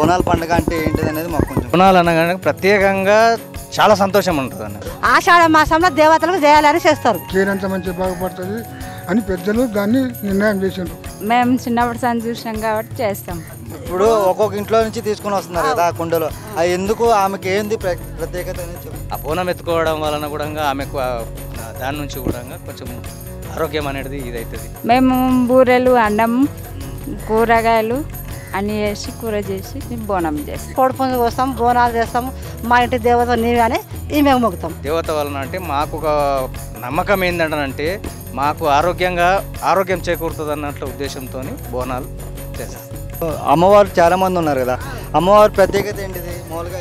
బోనాల పండుగ అంటే ఏంటిది అనేది మాకు కొంచెం బోనాలు అనగానే ప్రత్యేకంగా చాలా సంతోషం ఉంటుంది అన్న. ఆషాఢ మాసంలో దేవతలకు చేయాలని చేస్తారు. కేరంత మంచి బాగుపడుతుంది అని పెద్దలు దాన్ని నిర్ణయం చేసిండ్రు. మేము చిన్నప్పుడు సార్ చూసినాం కాబట్టి చేస్తాం. ఇప్పుడు ఒక్కొక్క ఇంట్లో నుంచి తీసుకుని వస్తున్నారు కదా ఆ కుండలో, అది ఎందుకు ఆమెకి ఏంది ప్రత్యేకత అనేది చెప్పు. ఆ బోనం ఎత్తుకోవడం వలన కూడా ఆమెకు దాని నుంచి కూడా కొంచెం ఆరోగ్యం అనేది ఇదవుతుంది. మేము బూరెలు, అన్నం, కూరగాయలు అన్నీ వేసి కూర చేసి బోనం చేస్తాం. కోడి పుంజు కోస్తాం, బోనాలు చేస్తాము. మా ఇంటి దేవత నీవే అని ఈమె మొక్కుతాం. దేవత వలన అంటే మాకు ఒక నమ్మకం ఏంటంటే మాకు ఆరోగ్యం చేకూరుతుంది అన్నట్లు ఉద్దేశంతో బోనాలు చేస్తాం. అమ్మవారు చాలా మంది ఉన్నారు కదా, అమ్మవారి ప్రత్యేకత ఏంటిది? మామూలుగా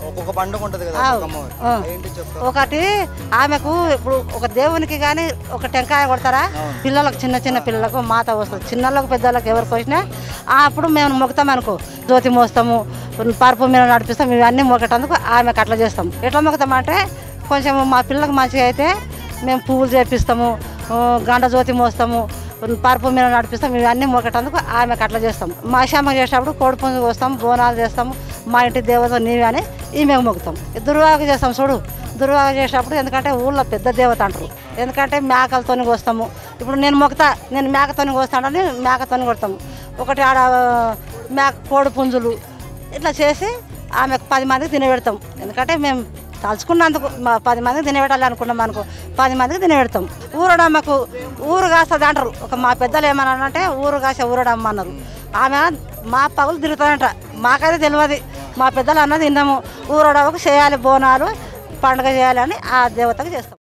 ఒక్కొక్క పండుగ ఉంటుంది కదా అమ్మవారు, ఏంటి చెప్తారు? ఒకటి ఆమెకు ఇప్పుడు ఒక దేవునికి కానీ ఒక టెంకాయ కొడతారా, పిల్లలకు చిన్న చిన్న పిల్లలకు మాత వస్తుంది, చిన్నలకు పెద్దలకు ఎవరికి వచ్చినా అప్పుడు మేము మొక్కుతాం అనుకో, జ్యోతి మోస్తాము, పరుపు మీద నడిపిస్తాం. ఇవన్నీ మొక్కటందుకు ఆమెకు అట్లా చేస్తాం. ఎట్లా మొక్కుతామంటే కొంచెం మా పిల్లలకు మంచిగా అయితే మేము పువ్వులు చేపిస్తాము, గండ జ్యోతి మోస్తాము, పరుపు మీద నడిపిస్తాం. ఇవన్నీ మొక్కటందుకు ఆమెకు అట్లా చేస్తాం. మా శ్యామ చేసేటప్పుడు కోడి పుంజు కోస్తాం, బోనాలు చేస్తాము. మా ఇంటి దేవత నీవే అని ఈమెకు మొక్కుతాం. దుర్వాగ చేస్తాం చూడు, దుర్వాగ చేసేటప్పుడు ఎందుకంటే ఊళ్ళో పెద్ద దేవత అంటారు, ఎందుకంటే మేకలతోని కోస్తాము. ఇప్పుడు నేను మొక్కుతా, నేను మేకతోని కోస్తానని మేకతోని కొడతాము. ఒకటి ఆడ కోడి పుంజులు ఇట్లా చేసి ఆమెకు 10 మందికి తినబెడతాం. ఎందుకంటే మేము తలుచుకున్నందుకు 10 మందికి తినబెట్టాలి అనుకున్నాం అనుకో, 10 మందికి తినబెడతాం. ఊరడమ్మకు ఊరు కాస్తుంది అంటారు. మా పెద్దలు ఏమన్నారంటే ఊరు కాసే ఊరడమ్మ అన్నారు. ఆమె మా పగులు తిరుగుతానంట, మాకైతే తెలియదు. మా పెద్దలు అన్నది విన్నాము, ఊరడమ్మకు చేయాలి బోనాలు, పండుగ చేయాలని ఆ దేవతకు చేస్తాం.